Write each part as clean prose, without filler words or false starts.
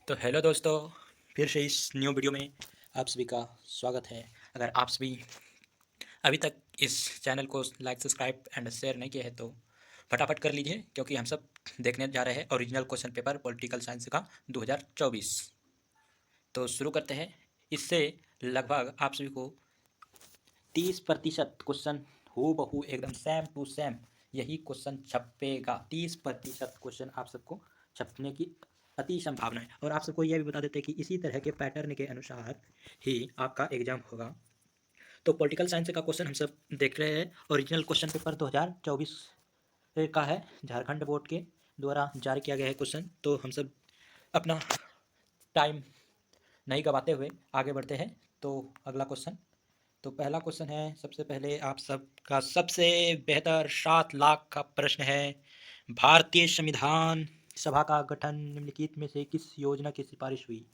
तो हेलो दोस्तों, फिर से इस न्यू वीडियो में आप सभी का स्वागत है। अगर आप सभी अभी तक इस चैनल को लाइक सब्सक्राइब एंड शेयर नहीं किया है तो फटाफट कर लीजिए, क्योंकि हम सब देखने जा रहे हैं original question paper political science का 2024। तो शुरू करते हैं। इससे लगभग आप सभी को 30% क्वेश्चन हो बहू एकदम सेम टू सेम यही क्वेश्चन छपेगा। 30% क्वेश्चन आप सबको छपने की अति संभावना है। और आप सबको यह भी बता देते हैं कि इसी तरह के पैटर्न के अनुसार ही आपका एग्जाम होगा। तो पॉलिटिकल साइंस का क्वेश्चन हम सब देख रहे हैं। ओरिजिनल क्वेश्चन पेपर 2024 का है, झारखंड बोर्ड के द्वारा जारी किया गया है क्वेश्चन। तो हम सब अपना टाइम नहीं गवाते हुए आगे बढ़ते हैं। तो अगला क्वेश्चन, तो पहला क्वेश्चन है, सबसे पहले आप सबका सबसे बेहतर 7 लाख का प्रश्न है। भारतीय संविधान सभा का गठन निम्नलिखित में से किस योजना की सिफारिश हुई?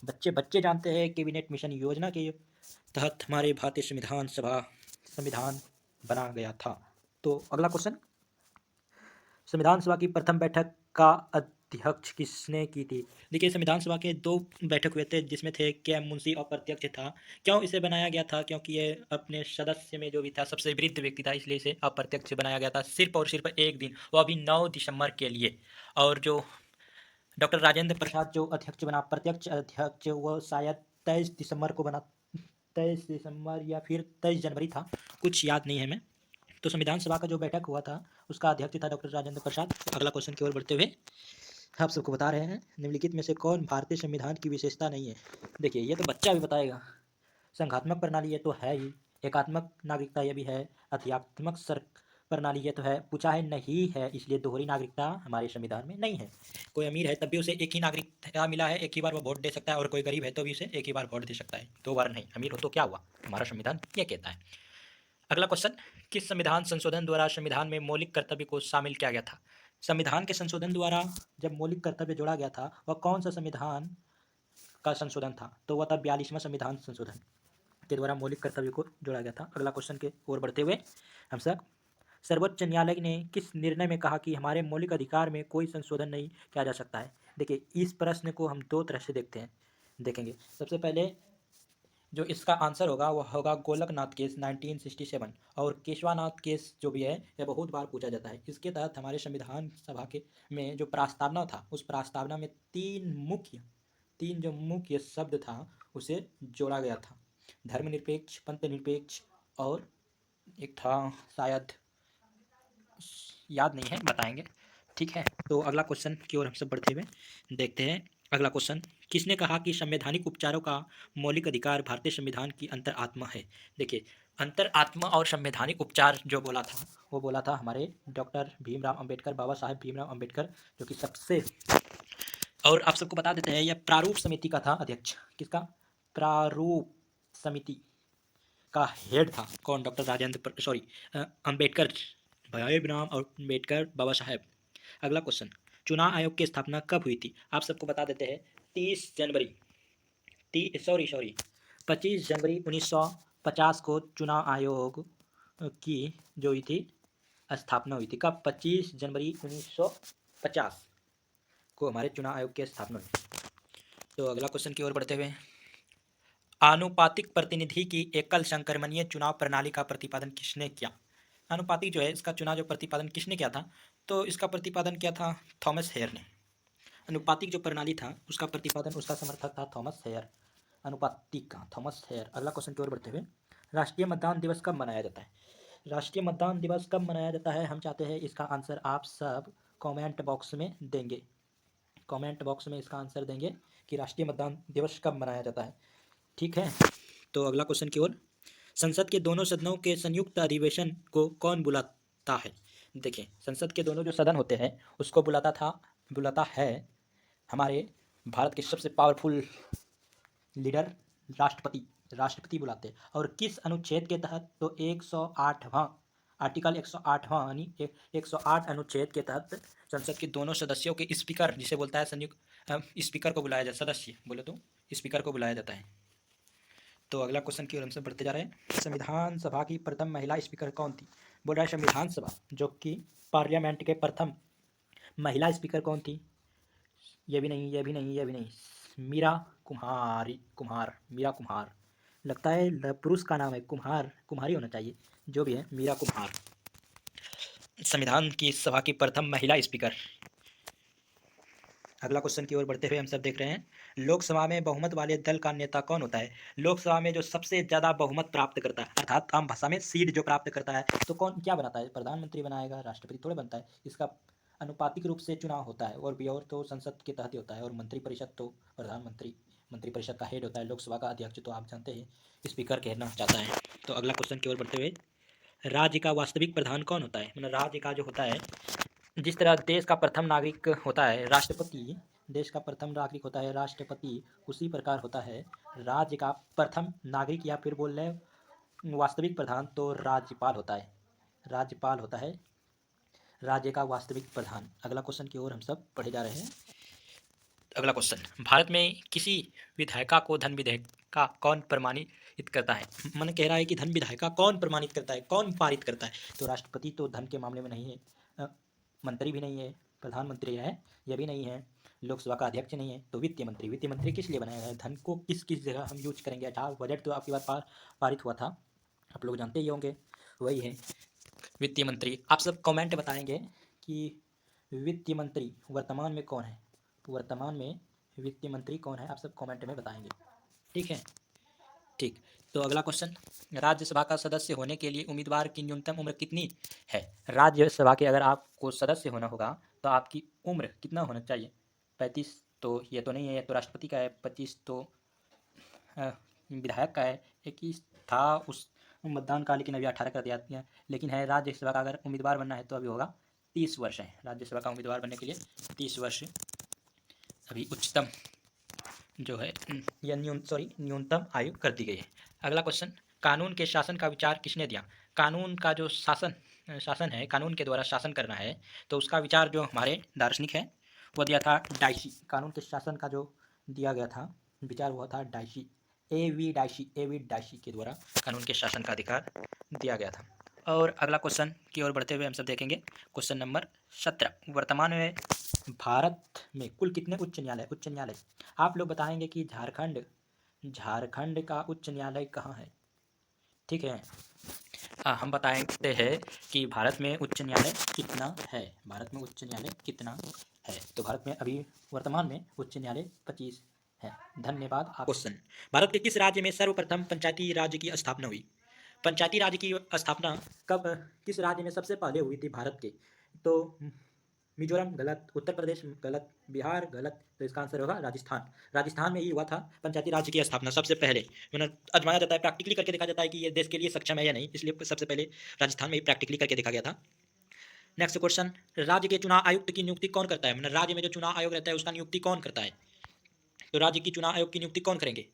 बच्चे बच्चे जानते हैं कैबिनेट मिशन योजना के तहत हमारे भारतीय संविधान बना गया था। तो अगला क्वेश्चन, संविधान सभा की प्रथम बैठक का अध्यक्ष किसने की थी? देखिए, संविधान सभा के 2 बैठक हुए थे, जिसमें थे के एम मुंशी और प्रत्यक्ष था। क्यों इसे बनाया गया था? क्योंकि ये अपने सदस्य में जो भी था सबसे वृद्ध व्यक्ति था, इसलिए इसे अप्रत्यक्ष बनाया गया था, सिर्फ और सिर्फ एक दिन, वो भी 9 दिसंबर के लिए। और जो डॉक्टर राजेंद्र प्रसाद जो अध्यक्ष बना, प्रत्यक्ष अध्यक्ष, वो शायद 23 दिसंबर को बना। 23 दिसंबर या फिर 23 जनवरी था, कुछ याद नहीं है मैं। तो संविधान सभा का जो बैठक हुआ था उसका अध्यक्ष था डॉक्टर राजेंद्र प्रसाद। अगला क्वेश्चन की ओर बढ़ते हुए आप सबको बता रहे हैं, निम्नलिखित में से कौन भारतीय संविधान की विशेषता नहीं है? देखिए, ये तो बच्चा भी बताएगा। संघात्मक प्रणाली ये तो है ही, एकात्मक नागरिकता ये भी है, अध्यात्मक सर प्रणाली ये तो है। पूछा है नहीं है, इसलिए दोहरी नागरिकता हमारे संविधान में नहीं है। कोई अमीर है तब भी उसे एक ही नागरिकता मिला है, एक ही बार वो वोट दे सकता है। और कोई गरीब है तो भी उसे एक ही बार वोट दे सकता है, 2 बार नहीं। अमीर हो तो क्या हुआ, हमारा संविधान ये कहता है। अगला क्वेश्चन, किस संविधान संशोधन द्वारा संविधान में मौलिक कर्तव्य को शामिल किया गया था? संविधान के संशोधन द्वारा जब मौलिक कर्तव्य जोड़ा गया था, वह कौन सा संविधान का संशोधन था? तो वह था 42वां संविधान संशोधन के द्वारा मौलिक कर्तव्य को जोड़ा गया था। अगला क्वेश्चन के ओर बढ़ते हुए हम सब, सर्वोच्च न्यायालय ने किस निर्णय में कहा कि हमारे मौलिक अधिकार में कोई संशोधन नहीं किया जा सकता है? देखिए, इस प्रश्न को हम 2 तरह से देखेंगे। सबसे पहले जो इसका आंसर होगा वह होगा गोलकनाथ केस 1967। और केशवानाथ केस जो भी है, यह बहुत बार पूछा जाता है। इसके तहत हमारे संविधान सभा के में जो प्रस्तावना था, उस प्रस्तावना में तीन जो मुख्य शब्द था उसे जोड़ा गया था। धर्मनिरपेक्ष, पंथ निरपेक्ष, और एक था शायद, याद नहीं है, बताएंगे। ठीक है, तो अगला क्वेश्चन की ओर हम सब बढ़ते हुए देखते हैं। अगला क्वेश्चन, किसने कहा कि संवैधानिक उपचारों का मौलिक अधिकार भारतीय संविधान की अंतरात्मा है? देखिए, अंतरात्मा और संवैधानिक उपचार जो बोला था, वो बोला था हमारे डॉक्टर भीमराव अंबेडकर, बाबा साहेब भीमराव अंबेडकर, जो कि सबसे। और आप सबको बता देते हैं, यह प्रारूप समिति का था अध्यक्ष। किसका? प्रारूप समिति का हेड था कौन? डॉक्टर अंबेडकर, भीमराव अंबेडकर, बाबा साहेब। अगला क्वेश्चन, चुनाव आयोग की स्थापना कब हुई थी? आप सबको बता देते हैं, 30 जनवरी, 25 जनवरी 1950 को चुनाव आयोग की जो हुई थी स्थापना हुई थी। कब? 25 जनवरी 1950 को हमारे चुनाव आयोग की स्थापना हुई। तो अगला क्वेश्चन की ओर बढ़ते हुए, आनुपातिक प्रतिनिधि की एकल संक्रमणीय चुनाव प्रणाली का प्रतिपादन किसने किया? आनुपातिक जो है, इसका चुनाव जो प्रतिपादन किसने किया था? तो इसका प्रतिपादन किया था थॉमस हेयर ने। अनुपातिक जो प्रणाली था उसका प्रतिपादन, उसका समर्थक था थॉमस हेयर, अनुपातिक का थॉमस हेयर। अगला क्वेश्चन की ओर बढ़ते हुए, राष्ट्रीय मतदान दिवस कब मनाया जाता है? राष्ट्रीय मतदान दिवस कब मनाया जाता है, हम चाहते हैं इसका आंसर आप सब कमेंट बॉक्स में देंगे। कमेंट बॉक्स में इसका आंसर देंगे कि राष्ट्रीय मतदान दिवस कब मनाया जाता है। ठीक है, तो अगला क्वेश्चन की ओर, संसद के दोनों सदनों के संयुक्त अधिवेशन को कौन बुलाता है? देखिए, संसद के दोनों जो सदन होते हैं उसको बुलाता है हमारे भारत के सबसे पावरफुल लीडर, राष्ट्रपति। राष्ट्रपति बुलाते हैं। और किस अनुच्छेद के तहत? तो 108वां आर्टिकल, 108वां यानी 108 अनुच्छेद के तहत संसद के दोनों सदस्यों के स्पीकर, जिसे बोलता है संयुक्त स्पीकर को बुलाया जाता है, सदस्य बोले तो स्पीकर को बुलाया जाता है। तो अगला क्वेश्चन की ओर हम सब बढ़ते जा रहे हैं। संविधान सभा की प्रथम महिला स्पीकर कौन थी? बोल रहा है संविधान सभा जो कि पार्लियामेंट के प्रथम महिला स्पीकर कौन थी? ये भी नहीं, ये भी नहीं, ये भी नहीं। मीरा कुम्हार, मीरा कुम्हार। लगता है पुरुष का नाम है, कुम्हार कुम्हारी होना चाहिए, जो भी है मीरा कुम्हार। संविधान की सभा की प्रथम महिला स्पीकर। अगला क्वेश्चन की ओर बढ़ते हुए हम सब देख रहे हैं, लोकसभा में बहुमत वाले दल का नेता कौन होता है? लोकसभा में जो सबसे ज़्यादा बहुमत प्राप्त करता है, अर्थात आम भाषा में सीट जो प्राप्त करता है, तो कौन क्या बनाता है? प्रधानमंत्री बनाएगा, राष्ट्रपति थोड़े बनता है। इसका अनुपातिक रूप से चुनाव होता है, और भी और तो संसद के तहत ही होता है, और मंत्रिपरिषद तो प्रधानमंत्री मंत्रिपरिषद का हेड होता है। लोकसभा का अध्यक्ष तो आप जानते हैं स्पीकर कहना चाहता है। तो अगला क्वेश्चन की ओर बढ़ते हुए, राज्य का वास्तविक प्रधान कौन होता है? मतलब राज्य का जो होता है, जिस तरह देश का प्रथम नागरिक होता है राष्ट्रपति, देश का प्रथम नागरिक होता है राष्ट्रपति, उसी प्रकार होता है राज्य का प्रथम नागरिक, या फिर बोल रहे वास्तविक प्रधान तो राज्यपाल होता है। राज्यपाल होता है राज्य का वास्तविक प्रधान। अगला क्वेश्चन की ओर हम सब पढ़े जा रहे हैं। अगला क्वेश्चन, भारत में किसी विधायिका को धन विधेयिका कौन प्रमाणित करता है? मन कह रहा है कि धन विधायिका कौन प्रमाणित करता है, कौन पारित करता है? तो राष्ट्रपति तो धन के मामले में नहीं है, मंत्री भी नहीं है, प्रधानमंत्री है यह भी नहीं है, लोकसभा का अध्यक्ष नहीं है, तो वित्त मंत्री। वित्त मंत्री किस लिए बनाया है? धन को किस किस जगह हम यूज करेंगे? अच्छा, बजट तो आपकी बार पारित हुआ था, आप लोग जानते ही होंगे, वही है वित्त मंत्री। आप सब कमेंट बताएंगे कि वित्त मंत्री वर्तमान में कौन है? वर्तमान में वित्त मंत्री कौन है? आप सब कमेंट में बताएंगे, ठीक है? ठीक। तो अगला क्वेश्चन, राज्यसभा का सदस्य होने के लिए उम्मीदवार की न्यूनतम उम्र कितनी है? राज्यसभा के अगर आपको सदस्य होना होगा तो आपकी उम्र कितना होना चाहिए? 35 तो ये तो नहीं है, ये तो राष्ट्रपति का है। 25 तो विधायक का है। 21 था उस मतदान का, लेकिन अभी 18 कर दिया गया। लेकिन है राज्यसभा का अगर उम्मीदवार बनना है तो अभी होगा 30 वर्ष है। राज्यसभा का उम्मीदवार बनने के लिए 30 वर्ष अभी उच्चतम जो है या न्यूनतम आयु कर दी गई है। अगला क्वेश्चन, कानून के शासन का विचार किसने दिया? कानून का जो शासन है, कानून के द्वारा शासन करना है, तो उसका विचार जो हमारे दार्शनिक है वो दिया था डाइशी। कानून के शासन का जो दिया गया था विचार वो था डाइशी, ए वी डाइशी के द्वारा कानून के शासन का अधिकार दिया गया था। और अगला क्वेश्चन की ओर बढ़ते हुए हम सब देखेंगे क्वेश्चन नंबर 17, वर्तमान में भारत में कुल कितने उच्च न्यायालय? आप लोग बताएंगे कि झारखंड का उच्च न्यायालय कहाँ है, ठीक है? हम बताते हैं कि भारत में उच्च न्यायालय कितना है। भारत में उच्च न्यायालय कितना है? तो भारत में अभी वर्तमान में उच्च न्यायालय 25 है। धन्यवाद। क्वेश्चन, भारत के किस राज्य में सर्वप्रथम पंचायती राज की स्थापना हुई? पंचायती राज की स्थापना कब किस राज्य में सबसे पहले हुई थी भारत के? तो मिजोरम गलत, उत्तर प्रदेश गलत, बिहार गलत, तो इसका आंसर होगा राजस्थान। राजस्थान में ही हुआ था पंचायती राज की स्थापना सबसे पहले। मतलब आजमाया जाता है, प्रैक्टिकली करके देखा जाता है कि ये देश के लिए सक्षम है या नहीं, इसलिए सबसे पहले राजस्थान में ही प्रैक्टिकली करके देखा गया था। नेक्स्ट क्वेश्चन, राज्य के चुनाव आयुक्त की नियुक्ति कौन करता है? मतलब राज्य में जो चुनाव आयोग रहता है उसका नियुक्ति कौन करता है? तो राज्य की चुनाव आयोग की नियुक्ति कौन करेंगे?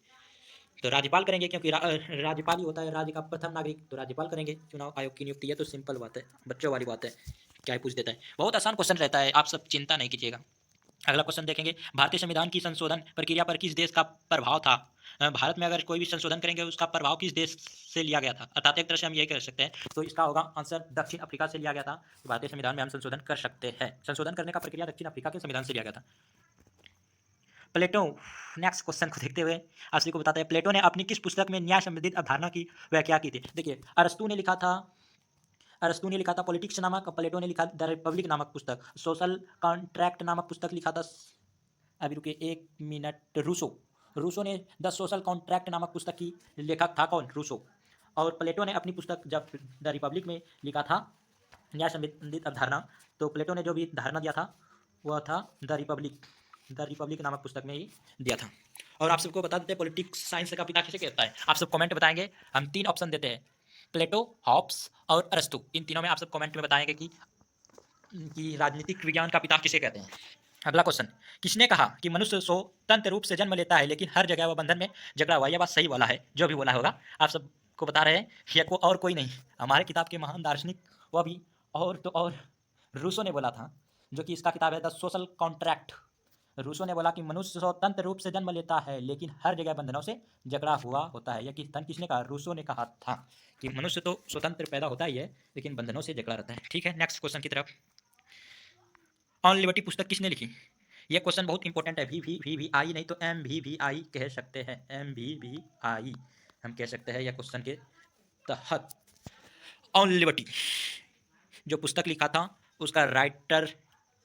तो राज्यपाल करेंगे, क्योंकि राज्यपाल ही होता है राज्य का प्रथम नागरिक, तो राज्यपाल करेंगे चुनाव आयोग की नियुक्ति। ये तो सिंपल बात है, बच्चों वाली बात है, क्या ही पूछ देता है। बहुत आसान क्वेश्चन रहता है, आप सब चिंता नहीं कीजिएगा। अगला क्वेश्चन देखेंगे, भारतीय संविधान की संशोधन प्रक्रिया पर किस देश का प्रभाव था? भारत में अगर कोई भी संशोधन करेंगे उसका प्रभाव किस देश से लिया गया था? अर्थात एक तरह से हम ये कह सकते हैं, तो इसका होगा आंसर दक्षिण अफ्रीका से लिया गया था। भारतीय संविधान में हम संशोधन कर सकते हैं, संशोधन करने का प्रक्रिया दक्षिण अफ्रीका के संविधान से लिया गया था। प्लेटो, नेक्स्ट क्वेश्चन को देखते हुए आप सभी को बताते हैं, प्लेटो ने अपनी किस पुस्तक में न्याय संबंधित अवधारणा की व्याख्या की थी? देखिए, अरस्तू ने लिखा था पॉलिटिक्स नामक, प्लेटो ने लिखा द रिपब्लिक नामक पुस्तक, सोशल कॉन्ट्रैक्ट नामक पुस्तक लिखा था, अभी रुकिए एक मिनट, रूसो ने द सोशल कॉन्ट्रैक्ट नामक पुस्तक की लेखक था कौन? रूसो। और प्लेटो ने अपनी पुस्तक जब द रिपब्लिक में लिखा था न्याय संबंधित अवधारणा, तो प्लेटो ने जो भी धारणा दिया था वह था द रिपब्लिक नामक पुस्तक में ही दिया था। और आप सबको बता देते हैं पॉलिटिक्स साइंस का पिता किसे कहता है? आप सब कमेंट बताएंगे, हम 3 ऑप्शन देते हैं, प्लेटो, हॉब्स और अरस्तु। इन तीनों में आप सब कमेंट में बताएंगे कि राजनीतिक विज्ञान का पिता किसे कहते हैं। अगला क्वेश्चन, किसने कहा कि मनुष्य स्वतंत्र रूप से जन्म लेता है लेकिन हर जगह वह बंधन में जकड़ा हुआ? यह बात सही बोला है, जो भी बोला होगा आप सबको बता रहे हैं, यह को और कोई नहीं, हमारे किताब के महान दार्शनिक वह भी और तो और रूसो ने बोला था, जो कि इसका किताब है द सोशल कॉन्ट्रैक्ट। रूसो ने बोला कि मनुष्य स्वतंत्र रूप से जन्म लेता है लेकिन हर जगह बंधनों से जकड़ा हुआ होता है। यह किसने कहा? रूसो ने कहा था कि मनुष्य तो स्वतंत्र पैदा होता ही है लेकिन बंधनों से जकड़ा रहता है। ठीक है, नेक्स्ट क्वेश्चन की तरफ। ऑन लिबर्टी पुस्तक किसने लिखी? ये क्वेश्चन बहुत इंपॉर्टेंट है। वी आई नहीं तो MVVI कह सकते हैं, MVVI हम कह सकते हैं यह क्वेश्चन के तहत। ऑन लिबर्टी जो पुस्तक लिखा था उसका राइटर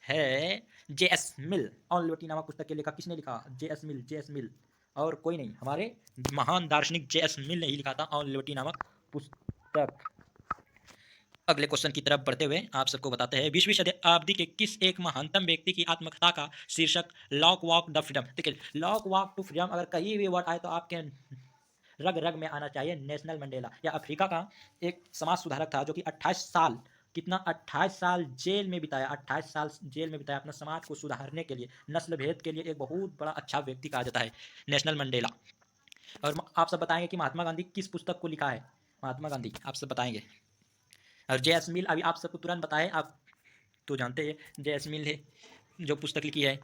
है JS मिल। ऑन लिबर्टी नामक पुस्तक के लेखक किसने लिखा? JS मिल और कोई नहीं, हमारे महान दार्शनिक JS मिल ने ही लिखा था ऑन लिबर्टी नामक पुस्तक। अगले क्वेश्चन की तरफ बढ़ते हुए आप सबको बताते हैं, 20वीं शताब्दी के किस एक महानतम व्यक्ति की आत्मकथा का शीर्षक लॉक वॉक द फ्रीडम। देखिए, लॉक वॉक टू फ्रीडम अगर कहीं भी वर्ड आए तो आपके रग रग में आना चाहिए नेशनल मंडेला। या अफ्रीका का एक समाज सुधारक था जो कि 28 साल, कितना 28 साल जेल में बिताया, 28 साल जेल में बिताया अपना समाज को सुधारने के लिए, नस्ल भेद के लिए एक बहुत बड़ा अच्छा व्यक्ति कहा जाता है नेशनल मंडेला। और आप सब बताएंगे कि महात्मा गांधी किस पुस्तक को लिखा है? महात्मा गांधी आप सब बताएंगे। और JS मिल अभी आप सबको तुरंत बताए, आप तो जानते हैं JS मिल ने जो पुस्तक लिखी है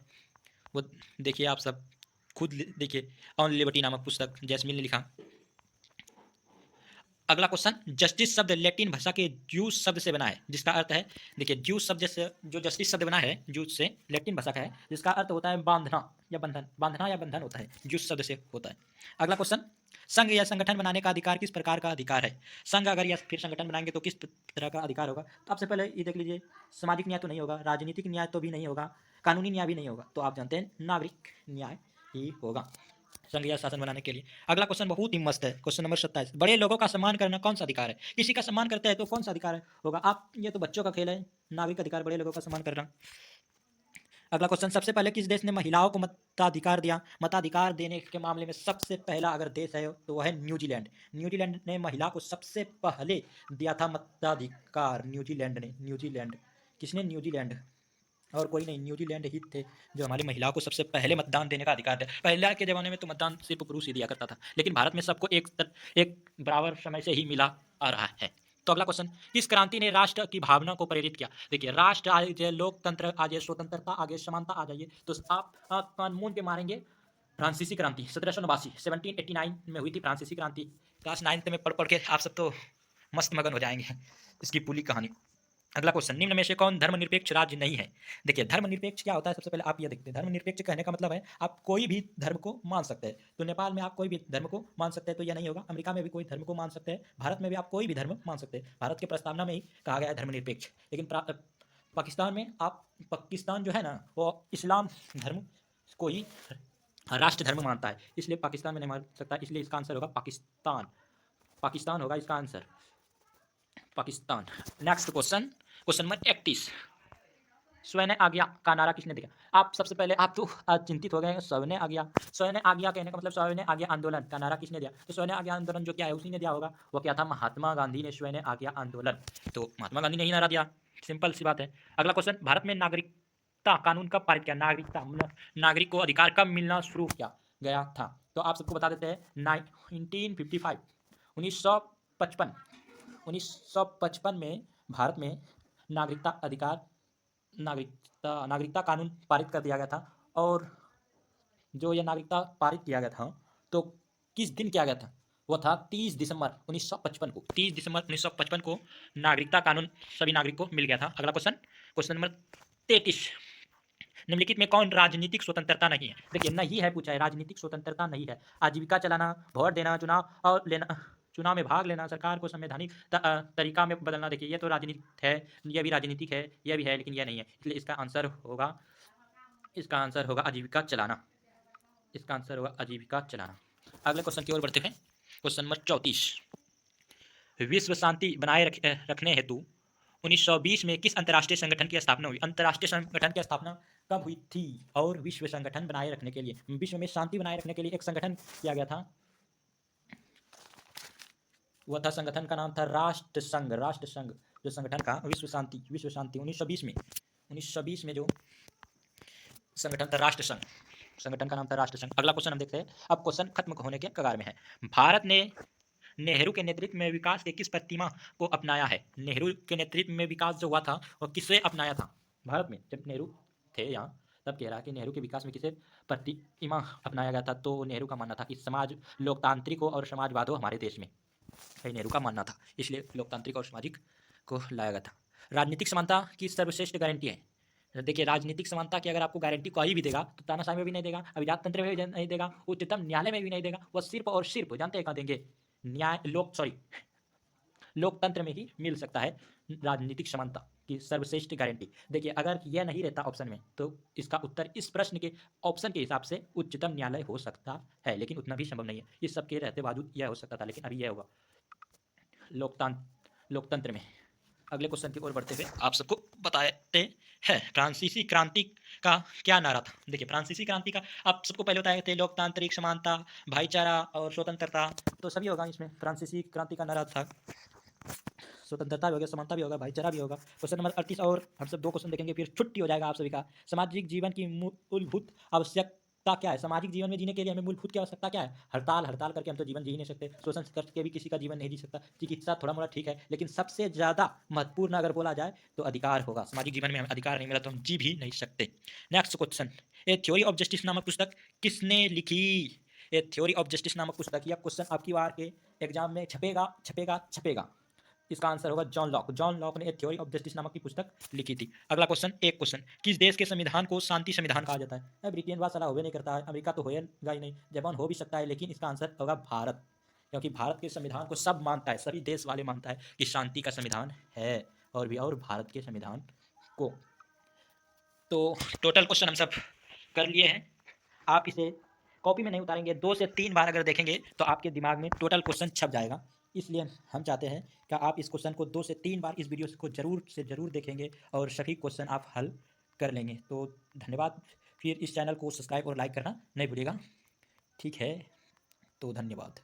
वो देखिए, आप सब खुद देखिए, ऑन लिबर्टी नामक पुस्तक JS मिल ने लिखा। अगला क्वेश्चन, जस्टिस शब्द लैटिन भाषा के ज्यूस शब्द से बना है जिसका अर्थ है, देखिए ज्यूस शब्द से जो जस्टिस शब्द बना है ज्यूस से, लैटिन भाषा का है, जिसका अर्थ होता है बांधना या बंधन, बांधना या बंधन होता है, ज्यूस शब्द से होता है। अगला क्वेश्चन, संघ या संगठन बनाने का अधिकार किस प्रकार का अधिकार है? संघ अगर या फिर संगठन बनाएंगे तो किस तरह का अधिकार होगा? तो आपसे पहले ये देख लीजिए, सामाजिक न्याय तो नहीं होगा, राजनीतिक न्याय तो भी नहीं होगा, कानूनी न्याय भी नहीं होगा, तो आप जानते हैं नागरिक न्याय ही होगा संघ या शासन बनाने के लिए। अगला क्वेश्चन बहुत ही मस्त है, क्वेश्चन नंबर 27, बड़े लोगों का सम्मान करना कौन सा अधिकार है? किसी का सम्मान करते हैं तो कौन सा अधिकार है होगा? आप, ये तो बच्चों का खेल है, नागरिक अधिकार, बड़े लोगों का सम्मान करना। अगला क्वेश्चन, सबसे पहले किस देश ने महिलाओं को मताधिकार दिया? मताधिकार देने के मामले में सबसे पहला अगर देश है तो वह है न्यूजीलैंड। न्यूजीलैंड ने महिला को सबसे पहले दिया था मताधिकार, न्यूजीलैंड ने, न्यूजीलैंड, किसने? न्यूजीलैंड, और कोई नहीं, न्यूजीलैंड ही थे जो हमारी महिलाओं को सबसे पहले मतदान देने का अधिकार दिया। पहले के ज़माने में तो मतदान सिर्फ पुरुष ही दिया करता था, लेकिन भारत में सबको एक बराबर समय से ही मिला आ रहा है। तो अगला क्वेश्चन, किस क्रांति ने राष्ट्र की भावना को प्रेरित किया? देखिए, राष्ट्र आ जाए, लोकतंत्र आ जाए, स्वतंत्रता आ जाए, समानता आ जाइए, तो आप कान मूंद के मारेंगे फ्रांसीसी क्रांति 1789 1789 में हुई थी फ्रांसीसी क्रांति। क्लास 9th में पढ़ पढ़ के आप सब तो मस्त मगन हो जाएंगे इसकी पूरी कहानी। अगला क्वेश्चन, निम्न में से कौन धर्मनिरपेक्ष राज्य नहीं है? देखिए, धर्मनिरपेक्ष क्या होता है, सबसे पहले आप ये देखते हैं। धर्मनिरपेक्ष कहने का मतलब है आप कोई भी धर्म को मान सकते हैं। तो नेपाल में आप कोई भी धर्म को मान सकते हैं तो यह नहीं होगा। अमेरिका में भी कोई धर्म को मान सकते हैं, भारत में भी आप कोई भी धर्म मान सकते हैं। भारत के प्रस्तावना में ही कहा गया है धर्मनिरपेक्ष। लेकिन पाकिस्तान में आप, पाकिस्तान जो है ना वो इस्लाम धर्म को ही राष्ट्र धर्म मानता है, इसलिए पाकिस्तान में नहीं मान सकता, इसलिए इसका आंसर होगा पाकिस्तान। पाकिस्तान होगा इसका answer, Pakistan. Next question, question number 31, स्वयं आज्ञा का नारा किसने दिया? आप सबसे पहले आप तो चिंतित हो गए, स्वयं आज्ञा, स्वयं आज्ञा कहने का मतलब स्वयं आज्ञा आंदोलन का नारा किसने दिया? तो स्वयं आज्ञा आंदोलन जो क्या है उसी ने दिया होगा। वो क्या था? महात्मा गांधी ने स्वयं आज्ञा आंदोलन, तो महात्मा गांधी ने ही नारा दिया, सिंपल सी बात है। अगला क्वेश्चन, भारत में नागरिकता कानून कब पारित किया? नागरिकता नागरिक को अधिकार कब मिलना शुरू किया गया था? तो आप सबको बता देते हैं 1955 1955 1955 में भारत में नागरिकता अधिकार, नागरिकता कानून पारित कर दिया गया था। और जो ये नागरिकता पारित किया गया था तो किस दिन किया गया था? वो था 30 दिसंबर 1955 को, 30 दिसंबर 1955 को नागरिकता कानून सभी नागरिक को मिल गया था। अगला क्वेश्चन, क्वेश्चन नंबर 33, निम्नलिखित में कौन राजनीतिक स्वतंत्रता नहीं है? देखिए, नहीं है पूछा है, राजनीतिक स्वतंत्रता नहीं है। आजीविका चलाना, वोट देना, चुनाव और लेना, चुनाव में भाग लेना, सरकार को संवैधानिक तरीका में बदलना, देखिए ये तो राजनीतिक है, यह भी राजनीतिक है, यह भी है, लेकिन यह नहीं है, इसलिए इसका आंसर होगा, इसका आंसर होगा आजीविका चलाना, इसका आंसर होगा आजीविका चलाना। अगले क्वेश्चन की ओर बढ़ते हैं, क्वेश्चन नंबर 34, विश्व शांति बनाए रखने हेतु 1920 में किस अंतर्राष्ट्रीय संगठन की स्थापना हुई? अंतर्राष्ट्रीय संगठन की स्थापना कब हुई थी? और विश्व संगठन बनाए रखने के लिए, विश्व में शांति बनाए रखने के लिए एक संगठन किया गया था, वह था, संगठन का नाम था राष्ट्र संघ। राष्ट्र संघ जो संगठन का विश्व शांति 1920 में जो संगठन था राष्ट्र संघ, संगठन का नाम था राष्ट्र संघ। अगला क्वेश्चन हम देखते हैं, अब क्वेश्चन खत्म होने के कगार में है। भारत ने नेहरू के नेतृत्व में विकास के किस प्रतिमा को अपनाया है? नेहरू के नेतृत्व में विकास जो हुआ था वह किसे अपनाया था? भारत में जब नेहरू थे यहाँ तब कह रहा कि नेहरू के विकास में किसे प्रतिमा अपनाया गया था? तो नेहरू का मानना था कि समाज लोकतांत्रिक हो और समाजवाद हो हमारे देश में, नेहरू का मानना था, इसलिए लोकतांत्रिक और सामाजिक को लाया गया था। राजनीतिक समानता की सर्वश्रेष्ठ गारंटी है, देखिए, राजनीतिक समानता की अगर आपको गारंटी कोई भी देगा तो तानाशाही में भी नहीं देगा, अभिजात तंत्र में भी नहीं देगा, उच्चतम न्यायालय में भी नहीं देगा। वह सिर्फ और सिर्फ जानते हैं कहाँ देंगे? लोकतंत्र में ही मिल सकता है राजनीतिक समानता की सर्वश्रेष्ठ गारंटी। देखिए, अगर यह नहीं रहता ऑप्शन में तो इसका उत्तर इस प्रश्न के ऑप्शन के हिसाब से उच्चतम न्यायालय हो सकता है, लेकिन उतना भी संभव नहीं है। इस सब के रहते बावजूद यह हो सकता था, लेकिन अभी यह होगा लोकतंत्र में। अगले क्वेश्चन की ओर बढ़ते हुए आप सबको बताते हैं फ्रांसीसी क्रांति का क्या नारा था। देखिए, फ्रांसीसी क्रांति का आप सबको पहले बताए थे लोकतांत्रिक समानता, भाईचारा और स्वतंत्रता, तो सभी होगा इसमें। फ्रांसीसी क्रांति का नारा था स्वतंत्रता भी होगा, समानता भी होगा, भाईचारा भी होगा। क्वेश्चन नंबर 38 और हम सब 2 क्वेश्चन देखेंगे, फिर छुट्टी हो जाएगा आप सभी का। सामाजिक जीवन की मूलभूत आवश्यकता क्या है? सामाजिक जीवन में जीने के लिए हमें मूलभूत की आवश्यकता क्या है? हड़ताल करके हम तो जीवन जी ही नहीं सकते, शोषण करके भी किसी का जीवन नहीं जी सकता। चिकित्सा थोड़ा मोड़ा ठीक है, लेकिन सबसे ज़्यादा महत्वपूर्ण अगर बोला जाए तो अधिकार होगा। सामाजिक जीवन में हमें अधिकार नहीं मिला तो हम जी भी नहीं सकते। Next question, A theory of justice नामक पुस्तक किसने लिखी? ए थ्योरी ऑफ जस्टिस नामक पुस्तक, यह क्वेश्चन आपकी बार के एग्जाम में छपेगा। इसका आंसर होगा जॉन लॉक। जॉन लॉक ने ए थ्योरी ऑफ जस्टिस नामक की पुस्तक लिखी थी। अगला क्वेश्चन, एक क्वेश्चन, किस देश के संविधान को शांति संविधान कहा जाता है? ब्रिटेन बात साला हो नहीं करता है, अमेरिका तो होएगा ही नहीं, जापान हो भी सकता है, लेकिन इसका आंसर होगा भारत, क्योंकि भारत के संविधान को सब मानता है, सभी देश वाले मानता है कि शांति का संविधान है और भारत के संविधान को। तो टोटल क्वेश्चन हम सब कर लिए हैं। आप इसे कॉपी में नहीं उतारेंगे, 2 से 3 बार अगर देखेंगे तो आपके दिमाग में टोटल क्वेश्चन छप जाएगा। इसलिए हम चाहते हैं कि आप इस क्वेश्चन को 2 से 3 बार इस वीडियो को ज़रूर से ज़रूर देखेंगे और सभी क्वेश्चन आप हल कर लेंगे। तो धन्यवाद। फिर इस चैनल को सब्सक्राइब और लाइक करना नहीं भूलिएगा। ठीक है, तो धन्यवाद।